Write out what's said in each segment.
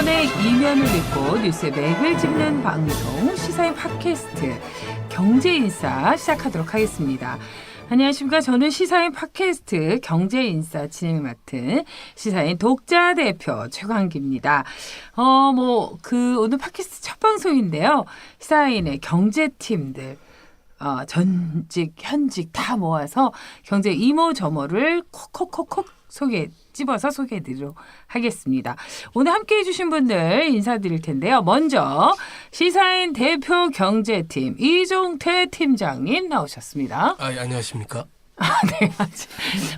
사건의 이면을 읽고 뉴스의 맥을 짚는 방송 시사인 팟캐스트 경제인싸 시작하도록 하겠습니다. 안녕하십니까. 저는 시사인 팟캐스트 경제인싸 진행을 맡은 시사인 독자 대표 최광기입니다. 오늘 팟캐스트 첫 방송인데요. 시사인의 경제팀들 전직, 현직 다 모아서 경제 이모저모를 콕콕콕콕 찝어서 소개해드리도록 하겠습니다. 오늘 함께해 주신 분들 인사드릴 텐데요. 먼저 시사인 대표 경제팀 이종태 팀장님 나오셨습니다. 안녕하십니까? 네.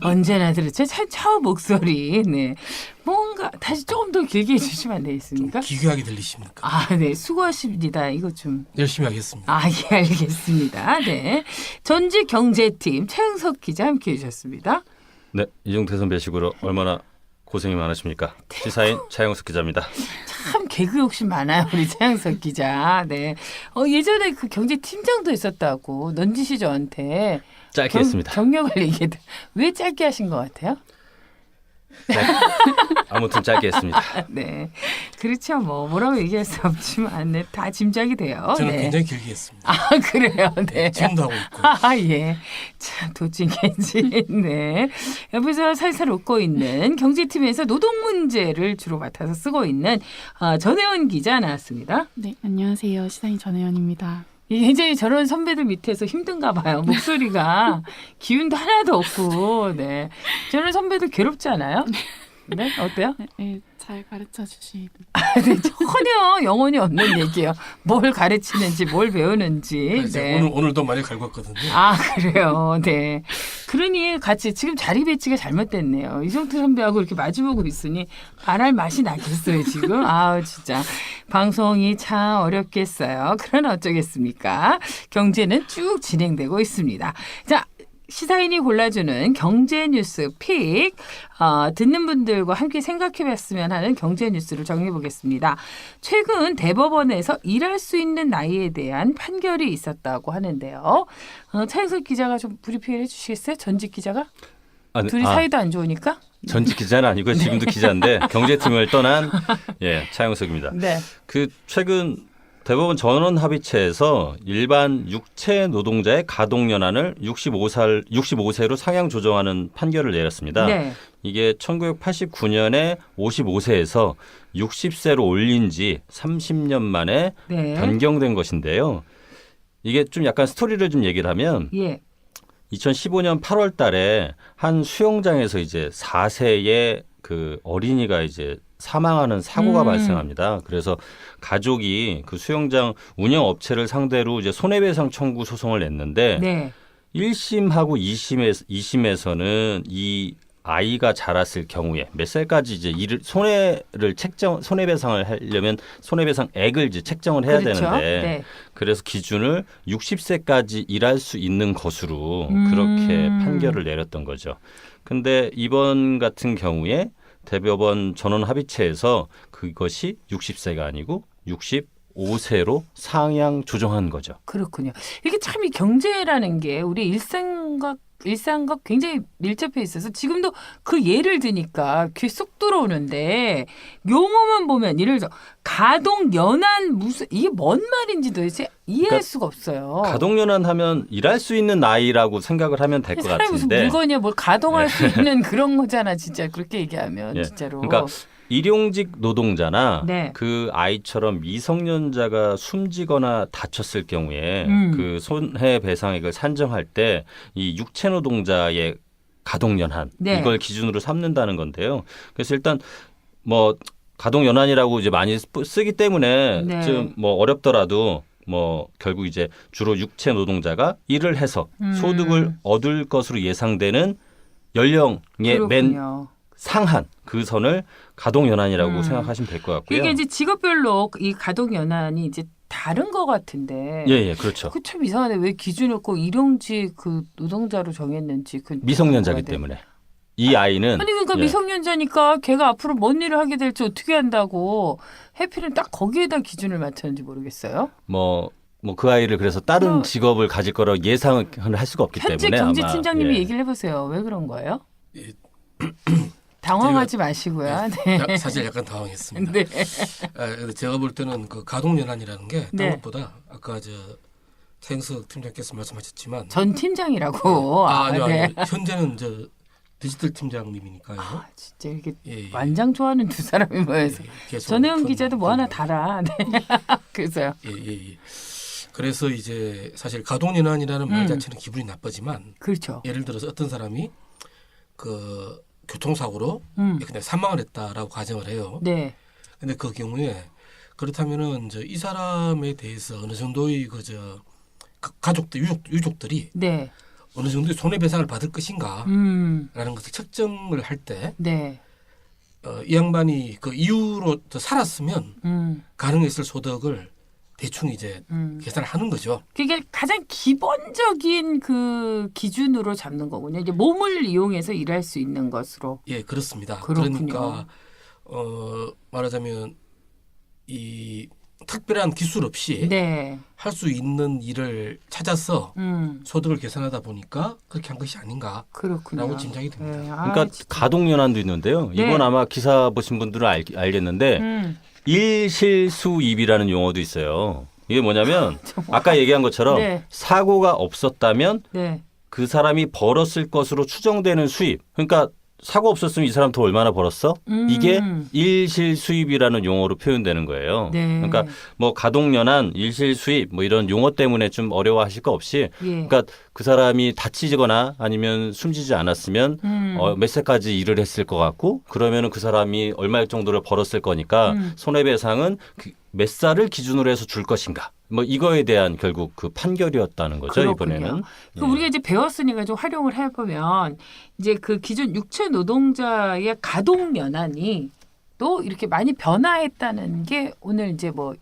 언제나 들었죠. 처음 목소리. 네. 뭔가 다시 조금 더 길게 해주시면 안 되겠습니까? 기괴하게 들리십니까? 네. 수고하십니다. 이거 좀. 열심히 하겠습니다. 예, 알겠습니다. 네. 전직 경제팀 최영석 기자 함께해 주셨습니다. 네, 이종태 선배식으로 얼마나 고생이 많으십니까? 시사인 차영석 기자입니다. 참 개그 욕심 많아요, 우리 차영석 기자. 네. 예전에 그 경제팀장도 있었다고 넌지시 저한테 짧게 했습니다. 경력을 얘기해도 왜 짧게 하신 것 같아요? 아무튼 짧게 했습니다. 네, 그렇죠. 뭐라고 얘기할 수 없지만 네, 다 짐작이 돼요. 저는 네. 굉장히 길게 했습니다. 그래요. 네. 지금도 하고 있고. 예. 참 도찐개지. 네. 옆에서 살살 웃고 있는 경제팀에서 노동 문제를 주로 맡아서 쓰고 있는 전혜원 기자 나왔습니다. 네, 안녕하세요. 시사인 전혜연입니다. 굉장히 저런 선배들 밑에서 힘든가 봐요. 목소리가 기운도 하나도 없고. 네. 저런 선배들 괴롭지 않아요? 네? 어때요? 네, 잘 가르쳐 주시고. 네, 전혀 영혼이 없는 얘기예요. 뭘 가르치는지 뭘 배우는지. 네. 오늘도 많이 갈궜거든요. 그래요. 네. 그러니 같이 지금 자리 배치가 잘못됐네요. 이종태 선배하고 이렇게 마주보고 있으니 말할 맛이 나겠어요 지금. 진짜 방송이 참 어렵겠어요. 그러나 어쩌겠습니까. 경제는 쭉 진행되고 있습니다. 자. 시사인이 골라주는 경제 뉴스 픽 듣는 분들과 함께 생각해봤으면 하는 경제 뉴스를 정해보겠습니다. 최근 대법원에서 일할 수 있는 나이에 대한 판결이 있었다고 하는데요. 차영석 기자가 좀 브리핑을 해주시겠어요? 전직 기자가? 둘이 사이도 안 좋으니까? 전직 기자는 아니고 지금도 기자인데 경제팀을 떠난 차영석입니다. 네. 최근 대법원 전원합의체에서 일반 육체 노동자의 가동연한을 65세로 상향 조정하는 판결을 내렸습니다. 네. 이게 1989년에 55세에서 60세로 올린 지 30년 만에 변경된 것인데요. 이게 좀 약간 스토리를 좀 얘기를 하면 2015년 8월 달에 한 수영장에서 이제 4세의 그 어린이가 이제 사망하는 사고가 발생합니다. 그래서 가족이 그 수영장 운영 업체를 상대로 이제 손해배상 청구 소송을 냈는데 1심하고 2심에서는 이 아이가 자랐을 경우에 몇 살까지 이제 손해배상을 하려면 손해배상액을 이제 책정을 해야 되는데 그래서 기준을 60세까지 일할 수 있는 것으로 그렇게 판결을 내렸던 거죠. 근데 이번 같은 경우에 대법원 전원합의체에서 그것이 60세가 아니고 65세로 상향 조정한 거죠. 그렇군요. 이게 참 이 경제라는 게 우리 일상과 굉장히 밀접해 있어서 지금도 그 예를 드니까 귀에 쏙 들어오는데 용어만 보면 예를 들어 가동연한 이게 뭔 말인지 도대체 이해할 수가 없어요. 가동연한 하면 일할 수 있는 나이라고 생각을 하면 될 것 같은데. 무슨 물건이야 뭘 가동할 수 있는 그런 거잖아 진짜 그렇게 얘기하면 진짜로. 그러니까 일용직 노동자나 그 아이처럼 미성년자가 숨지거나 다쳤을 경우에 그 손해배상액을 산정할 때 이 육체 노동자의 가동연한 이걸 기준으로 삼는다는 건데요. 그래서 일단 뭐 가동연한이라고 이제 많이 쓰기 때문에 좀 뭐 어렵더라도 뭐 결국 이제 주로 육체 노동자가 일을 해서 소득을 얻을 것으로 예상되는 연령의 맨 상한 그 선을 가동연한이라고 생각하시면 될 것 같고요. 이게 이제 직업별로 이 가동연한이 이제 다른 것 같은데. 그렇죠. 그 참 이상하네. 왜 기준을 꼭 일용직 그 노동자로 정했는지. 미성년자기 때문에. 이 아이는 그러니까 미성년자니까 걔가 앞으로 뭔 일을 하게 될지 어떻게 한다고 해필은 딱 거기에다 기준을 맞췄는지 모르겠어요. 그 아이를 그래서 다른 직업을 가질 거라고 예상을 할 수가 없기 때문에 현재 경제팀장님이 얘기를 해보세요. 왜 그런 거예요? 당황하지 마시고요. 네. 사실 약간 당황했습니다. 네. 근데 제가 볼 때는 그 가동연한이라는 게 네. 다른 것보다 아까 최영석 팀장께서 말씀하셨지만 전 팀장이라고. 아니요. 네. 현재는 디지털 팀장님이니까요. 아, 진짜 이렇게 예. 완장 좋아하는 두 사람이 모여서. 계속 전혜영 기자도 뭐 하나 달아. 네. 그래서요. 예. 그래서 이제 사실 가동연한이라는 말 자체는 기분이 나쁘지만 그렇죠. 예를 들어서 어떤 사람이 그 교통사고로 그냥 사망을 했다라고 가정을 해요. 네. 근데 그 경우에 그렇다면은 이 사람에 대해서 어느 정도의 가족들 유족들이 네. 어느 정도의 손해배상을 받을 것인가라는 것을 책정을 할 때 네. 이 양반이 그 이후로 더 살았으면 가능했을 소득을 대충 이제 계산을 하는 거죠. 그게 가장 기본적인 그 기준으로 잡는 거군요. 이제 몸을 이용해서 일할 수 있는 것으로. 예, 그렇습니다. 그렇군요. 그러니까 말하자면 이 특별한 기술 없이 네. 할 수 있는 일을 찾아서 소득을 계산하다 보니까 그렇게 한 것이 아닌가라고 그렇군요. 짐작이 됩니다. 네. 그러니까 가동연한도 있는데요. 네. 이건 아마 기사 보신 분들은 알겠는데 일실수입이라는 용어도 있어요. 이게 뭐냐면 아까 얘기한 것처럼 네. 사고가 없었다면 네. 그 사람이 벌었을 것으로 추정되는 수입. 그러니까 사고 없었으면 이 사람 돈 얼마나 벌었어? 이게 일실수입이라는 용어로 표현되는 거예요. 네. 그러니까 뭐 가동연한, 일실수입 뭐 이런 용어 때문에 좀 어려워하실 거 없이 예. 그러니까 그 사람이 다치거나 아니면 숨지지 않았으면 몇 세까지 일을 했을 것 같고 그러면은 그 사람이 얼마 정도를 벌었을 거니까 손해배상은 몇 살을 기준으로 해서 줄 것인가. 뭐 이거에 대한 결국 그 판결이었다는 거죠. 그렇군요. 이번에는. 그 우리가 이제 배웠으니까 좀 활용을 해보면 이제 그 기존 육체 노동자의 가동 연한이 또 이렇게 많이 변화했다는 게 오늘 이제 뭐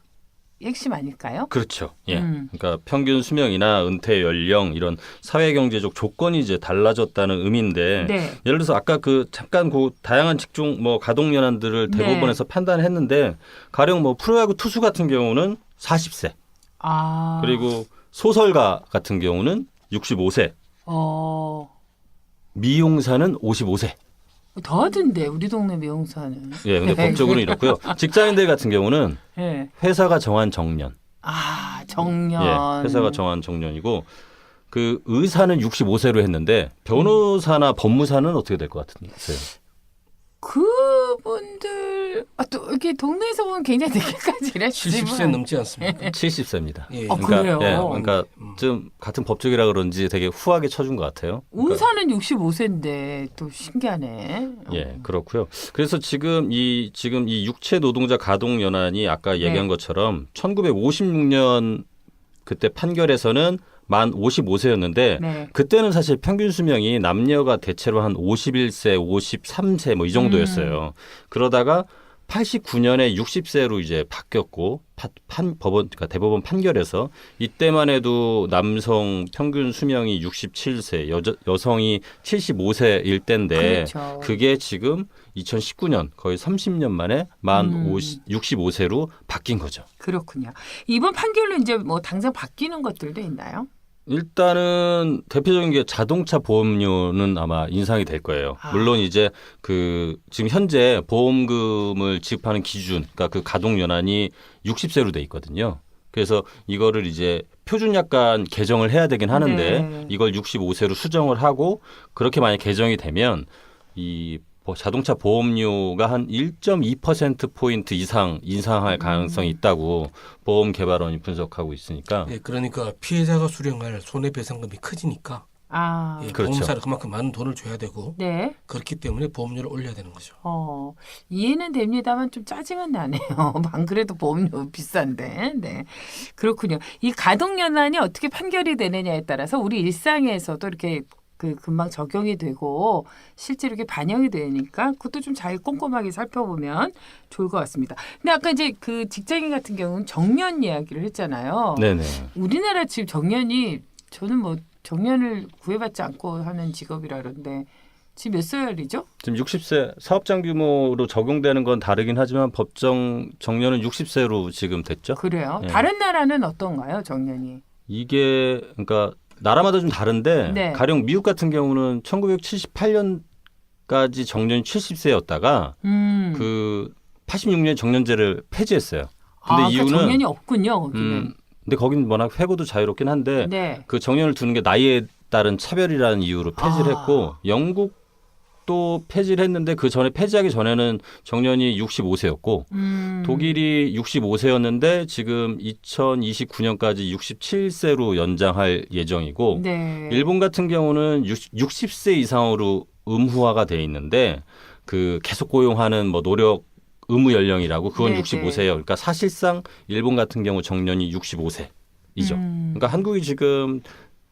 핵심 아닐까요? 그렇죠. 예. 그러니까 평균 수명이나 은퇴 연령 이런 사회 경제적 조건이 이제 달라졌다는 의미인데 네. 예를 들어서 아까 그 잠깐 그 다양한 직종 뭐 가동 연한들을 대법원에서 판단했는데 가령 뭐 프로야구 투수 같은 경우는 40세. 아. 그리고 소설가 같은 경우는 65세. 미용사는 55세. 더하던데 우리 동네 미용사는. 예, 근데 법적으로는 이렇고요. 직장인들 같은 경우는 네. 회사가 정한 정년. 아, 정년. 예, 회사가 정한 정년이고 그 의사는 65세로 했는데 변호사나 법무사는 어떻게 될 것 같으세요? 그분들 또 이렇게 동네에서 보면 굉장히 늦게까지 일하시지만 70세 넘지 않습니까? 70세입니다. 예. 그래요? 예, 그러니까 좀 같은 법적이라 그런지 되게 후하게 쳐준 것 같아요. 그러니까, 의사는 65세인데 또 신기하네. 예, 그렇고요. 그래서 지금 이 육체 노동자 가동 연한이 아까 얘기한 것처럼 1956년 그때 판결에서는 만 55세였는데 네. 그때는 사실 평균 수명이 남녀가 대체로 한 51세, 53세 뭐 이 정도였어요. 그러다가 89년에 60세로 이제 바뀌었고 그러니까 대법원 판결에서 이때만 해도 남성 평균 수명이 67세, 여성이 75세일 때인데 그렇죠. 그게 지금 2019년 거의 30년 만에 만 65세로 바뀐 거죠. 그렇군요. 이번 판결로 이제 뭐 당장 바뀌는 것들도 있나요? 일단은 대표적인 게 자동차 보험료는 아마 인상이 될 거예요. 물론 이제 그 지금 현재 보험금을 지급하는 기준, 그러니까 그 가동 연한이 60세로 돼 있거든요. 그래서 이거를 이제 표준 약관 개정을 해야 되긴 하는데 네. 이걸 65세로 수정을 하고 그렇게 만약 개정이 되면 이 자동차 보험료가 한 1.2%포인트 이상 인상할 가능성이 있다고 보험개발원이 분석하고 있으니까. 예, 그러니까 피해자가 수령할 손해배상금이 커지니까 아, 예, 그렇죠. 보험사를 그만큼 많은 돈을 줘야 되고 네. 그렇기 때문에 보험료를 올려야 되는 거죠. 이해는 됩니다만 좀 짜증은 나네요. 안 그래도 보험료 비싼데. 네. 그렇군요. 이 가동연한이 어떻게 판결이 되느냐에 따라서 우리 일상에서도 이렇게 그 금방 적용이 되고 실제로 이렇게 반영이 되니까 그것도 좀 잘 꼼꼼하게 살펴보면 좋을 것 같습니다. 근데 아까 이제 그 직장인 같은 경우는 정년 이야기를 했잖아요. 네네. 우리나라 지금 정년이 저는 뭐 정년을 구애받지 않고 하는 직업이라 그러는데 지금 몇 살이죠? 지금 60세 사업장 규모로 적용되는 건 다르긴 하지만 법정 정년은 60세로 지금 됐죠. 그래요. 네. 다른 나라는 어떤가요, 정년이? 이게 그러니까 나라마다 좀 다른데 네. 가령 미국 같은 경우는 1978년 2000년까지 정년이 70세였다가 그 86년에 정년제를 폐지했어요. 근데 그러니까 이유는 정년이 없군요. 거기는. 근데 거긴 워낙 회고도 자유롭긴 한데 네. 그 정년을 두는 게 나이에 따른 차별이라는 이유로 폐지를 했고 영국도 폐지를 했는데 그 전에 폐지하기 전에는 정년이 65세였고 독일이 65세였는데 지금 2029년까지 67세로 연장할 예정이고 네. 일본 같은 경우는 60세 이상으로 의무화가 돼 있는데 그 계속 고용하는 뭐 노력 의무 연령이라고 그건 네, 65세예요. 네. 그러니까 사실상 일본 같은 경우 정년이 65세이죠. 그러니까 한국이 지금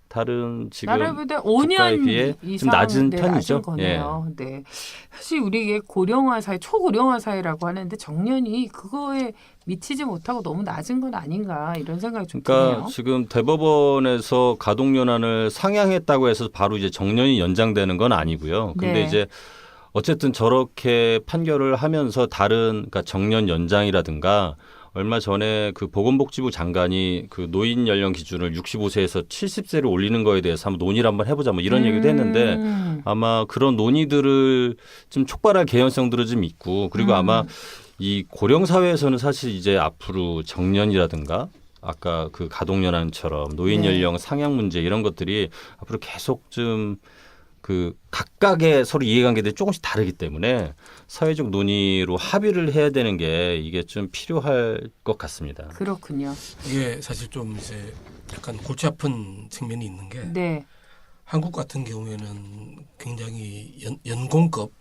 다른 지금 나라보다 국가에 5년 비해 이상 좀 낮은 네, 편이죠. 낮은 거네요. 네. 사실 우리 이게 고령화 사회, 초고령화 사회라고 하는데 정년이 그거에 미치지 못하고 너무 낮은 건 아닌가 이런 생각이 좀 그러니까 드네요. 지금 대법원에서 가동 연한을 상향했다고 해서 바로 이제 정년이 연장되는 건 아니고요. 근데 네. 이제 어쨌든 저렇게 판결을 하면서 다른 그러니까 정년 연장이라든가 얼마 전에 그 보건복지부 장관이 그 노인 연령 기준을 65세에서 70세로 올리는 거에 대해서 한번 논의를 한번 해보자 뭐 이런 얘기도 했는데 아마 그런 논의들을 좀 촉발할 개연성들은 좀 있고 그리고 아마 이 고령 사회에서는 사실 이제 앞으로 정년이라든가 아까 그 가동연한처럼 노인 네. 연령 상향 문제 이런 것들이 앞으로 계속 좀 그 각각의 서로 이해관계들이 조금씩 다르기 때문에 사회적 논의로 합의를 해야 되는 게 이게 좀 필요할 것 같습니다. 그렇군요. 이게 사실 좀 이제 약간 골치 아픈 측면이 있는 게 네. 한국 같은 경우에는 굉장히 연공급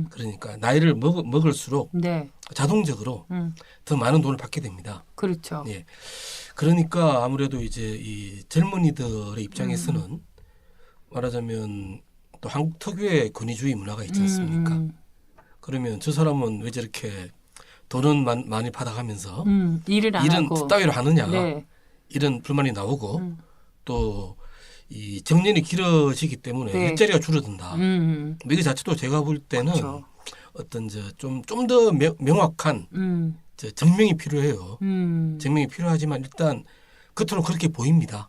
그러니까 나이를 먹을수록 네. 자동적으로 더 많은 돈을 받게 됩니다. 그렇죠. 예. 그러니까 아무래도 이제 이 젊은이들의 입장에서는 말하자면 또 한국 특유의 권위주의 문화가 있지 않습니까? 그러면 저 사람은 왜 저렇게 돈은 많이 받아가면서 일을 안 일은 하고. 따위로 하느냐 네. 이런 불만이 나오고 또 이 정년이 길어지기 때문에 네. 일자리가 줄어든다. 뭐 이거 자체도 제가 볼 때는 그렇죠. 어떤 좀 더 명확한 증명이 필요해요. 증명이 필요하지만 일단 겉으로 그렇게 보입니다.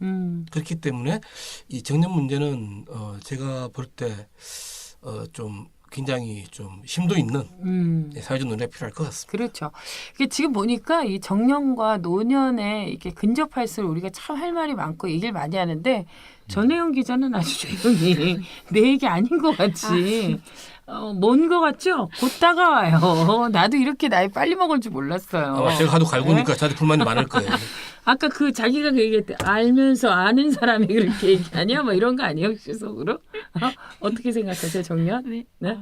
그렇기 때문에 이 정년 문제는 제가 볼 때 좀 굉장히 좀 심도 있는 사회적 논의가 필요할 것 같습니다. 그렇죠. 이게 지금 보니까 이 정년과 노년에 이렇게 근접할수록 우리가 참 할 말이 많고 얘기를 많이 하는데 전혜영 기자는 아주 조용히 내 얘기 아닌 것 같이 먼 것 같죠? 곧 다가와요. 나도 이렇게 나이 빨리 먹을 줄 몰랐어요. 아마 제가 하도 갈구니까 네? 저한테 불만이 많을 거예요. 아까 그 자기가 그 얘기했대 알면서 아는 사람이 그렇게 얘기하냐 뭐 이런 거 아니에요 혹시 속으로? 어떻게 생각하세요 정년? 네?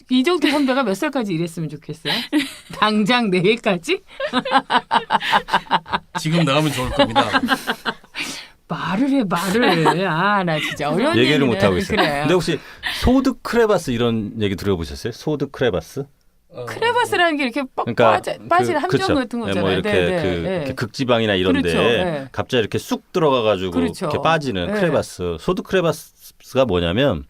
이정도 선배가 몇 살까지 일했으면 좋겠어요? 당장 내일까지? 지금 나가면 좋을 겁니다. 말을 해 말을. 아 나 진짜 어려운 얘기를 얘기네. 못 하고 있어요. 그래요. 근데 혹시 소드 크레바스 이런 얘기 들어보셨어요? 소드 크레바스? 크레바스라는 게 이렇게 빡 그러니까 빠질 함정 그렇죠. 같은 거잖아요. 뭐 이렇게 네, 그 네. 이렇게 극지방이나 이런데 그렇죠. 네. 갑자기 이렇게 쑥 들어가가지고 그렇죠. 이렇게 빠지는 네. 크레바스. 소드 크레바스가 뭐냐면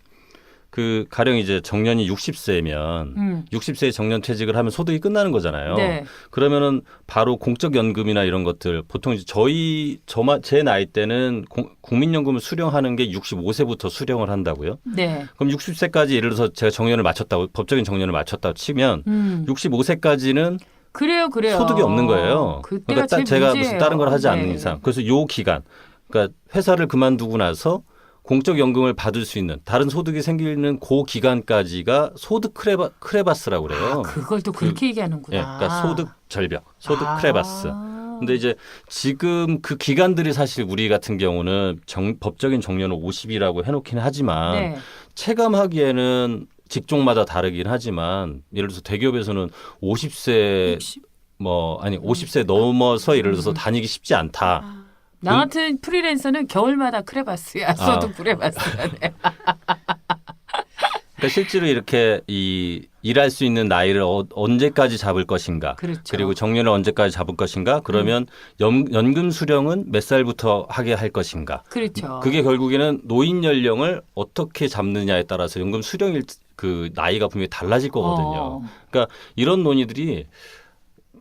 그 가령 이제 정년이 60세면 60세에 정년 퇴직을 하면 소득이 끝나는 거잖아요. 네. 그러면은 바로 공적연금이나 이런 것들 보통 이제 제 나이 때는 국민연금을 수령하는 게 65세부터 수령을 한다고요. 네. 그럼 60세까지 예를 들어서 제가 정년을 마쳤다고 법적인 정년을 마쳤다고 치면 65세까지는 그래요. 소득이 없는 거예요. 그때가 그러니까 제일 제가 문제예요. 무슨 다른 걸 하지 않는 네. 이상. 그래서 요 기간, 그러니까 회사를 그만두고 나서 공적연금을 받을 수 있는 다른 소득이 생기는 그 기간까지가 소득 크레바스라고 그래요. 그걸 또 그렇게 얘기하는구나. 예, 그러니까 소득 절벽, 소득 크레바스. 근데 이제 지금 그 기간들이 사실 우리 같은 경우는 법적인 정년은 50이라고 해놓긴 하지만 네. 체감하기에는 직종마다 다르긴 하지만 예를 들어서 대기업에서는 50세 50세 넘어서 예를 들어서 다니기 쉽지 않다. 나 같은 프리랜서는 겨울마다 크레바스야. 소득 크레바스가 돼. 그러니까 실제로 이렇게 일할 수 있는 나이를 언제까지 잡을 것인가. 그렇죠. 그리고 정년을 언제까지 잡을 것인가. 그러면 연금 수령은 몇 살부터 하게 할 것인가. 그렇죠. 그게 결국에는 노인 연령을 어떻게 잡느냐에 따라서 연금 수령일 그 나이가 분명히 달라질 거거든요. 그러니까 이런 논의들이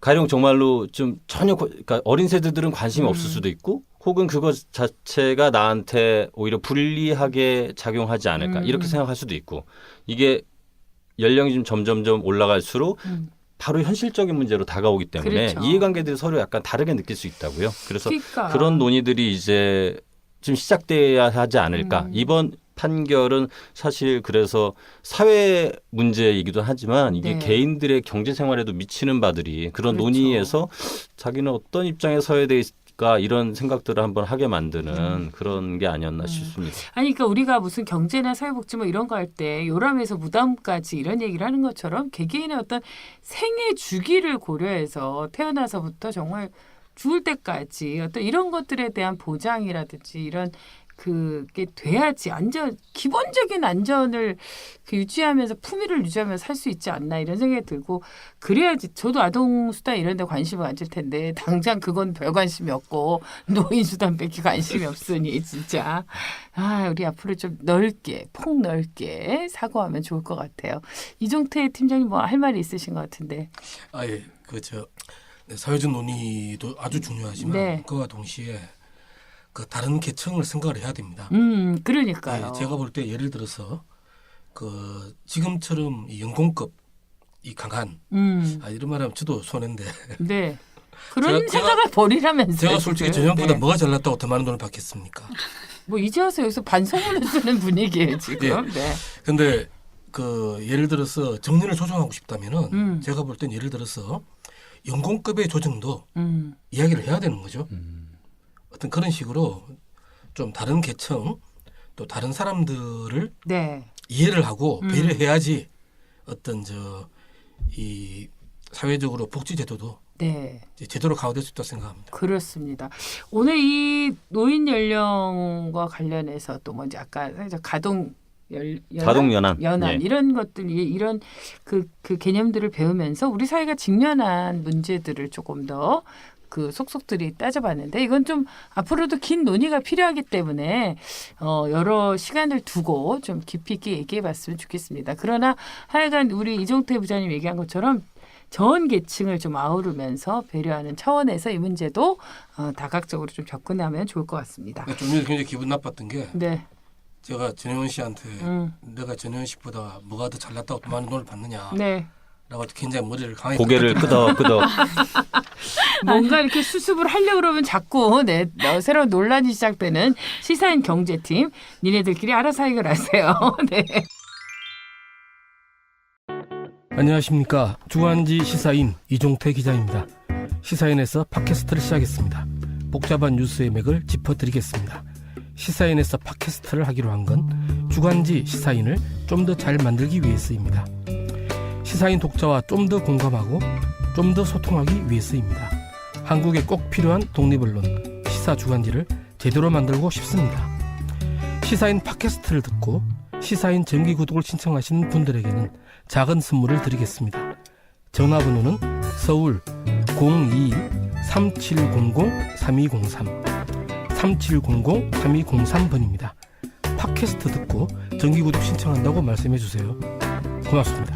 가령 정말로 좀 전혀 그러니까 어린 세대들은 관심이 없을 수도 있고 혹은 그것 자체가 나한테 오히려 불리하게 작용하지 않을까 이렇게 생각할 수도 있고 이게 연령이 좀 점점점 올라갈수록 바로 현실적인 문제로 다가오기 때문에 그렇죠. 이해관계들이 서로 약간 다르게 느낄 수 있다고요. 그래서 그러니까. 그런 논의들이 이제 좀 시작돼야 하지 않을까. 이번 판결은 사실 그래서 사회 문제이기도 하지만 이게 네. 개인들의 경제 생활에도 미치는 바들이 그런 그렇죠. 논의에서 자기는 어떤 입장에 서야 될까 이런 생각들을 한번 하게 만드는 그런 게 아니었나 싶습니다. 아니, 그러니까 우리가 무슨 경제나 사회복지 뭐 이런 거 할 때 요람에서 무덤까지 이런 얘기를 하는 것처럼 개개인의 어떤 생애 주기를 고려해서 태어나서부터 정말 죽을 때까지 어떤 이런 것들에 대한 보장이라든지 이런 그게 돼야지 기본적인 안전을 유지하면서 품위를 유지하면서 살 수 있지 않나 이런 생각이 들고 그래야지 저도 아동수당 이런 데 관심을 가질 텐데 당장 그건 별 관심이 없고 노인수당밖에 관심이 없으니 진짜 우리 앞으로 좀 폭넓게 사고하면 좋을 것 같아요. 이종태 팀장님 뭐 할 말이 있으신 것 같은데. 예. 사회적 논의도 아주 중요하지만 네. 그와 동시에 그 다른 계층을 생각을 해야 됩니다. 그러니까요. 제가 볼 때 예를 들어서 그 지금처럼 이 연공급 이 강한 이런 말하면 저도 손해인데 네. 그런 생각을 버리라면서요. 제가 솔직히 지금. 전현보다 네. 뭐가 잘났다고 더 많은 돈을 받겠습니까? 뭐 이제 와서 여기서 반성문을 쓰는 분위기예요 지금. 네. 근데 그 예를 들어서 정년을 조정하고 싶다면은 제가 볼 땐 예를 들어서 연공급의 조정도 이야기를 해야 되는 거죠. 어떤 그런 식으로 좀 다른 계층 또 다른 사람들을 네. 이해를 하고 배려해야지 어떤 이 사회적으로 복지 제도도 네. 이제 제대로 강화될 수 있다고 생각합니다. 그렇습니다. 오늘 이 노인 연령과 관련해서 또 먼저 아까 가동 가동연한 예. 이런 것들 이런 그 개념들을 배우면서 우리 사회가 직면한 문제들을 조금 더 그 속속들이 따져봤는데 이건 좀 앞으로도 긴 논의가 필요하기 때문에 여러 시간을 두고 좀 깊이 있게 얘기해봤으면 좋겠습니다. 그러나 하여간 우리 이종태 부장님 얘기한 것처럼 전 계층을 좀 아우르면서 배려하는 차원에서 이 문제도 다각적으로 좀 접근하면 좋을 것 같습니다. 좀 전에 굉장히 기분 나빴던 게 네. 제가 전혜원 씨한테 내가 전혜원 씨보다 뭐가 더 잘났다고 더 많은 돈을 받느냐 네. 라고 굉장히 머리를 강하게 고개를 끄덕끄덕 뭔가 이렇게 수습을 하려고 그러면 자꾸 새로운 논란이 시작되는 시사인 경제팀 니네들끼리 알아서 해결하세요. 네. 안녕하십니까. 주간지 시사인 이종태 기자입니다. 시사인에서 팟캐스트를 시작했습니다. 복잡한 뉴스의 맥을 짚어드리겠습니다. 시사인에서 팟캐스트를 하기로 한 건 주간지 시사인을 좀 더 잘 만들기 위해서입니다. 시사인 독자와 좀 더 공감하고 좀 더 소통하기 위해서입니다. 한국에 꼭 필요한 독립언론 시사 주간지를 제대로 만들고 싶습니다. 시사인 팟캐스트를 듣고 시사인 정기 구독을 신청하시는 분들에게는 작은 선물을 드리겠습니다. 전화번호는 서울 02-3700-3203 3700-3203번입니다. 팟캐스트 듣고 정기 구독 신청한다고 말씀해 주세요. 고맙습니다.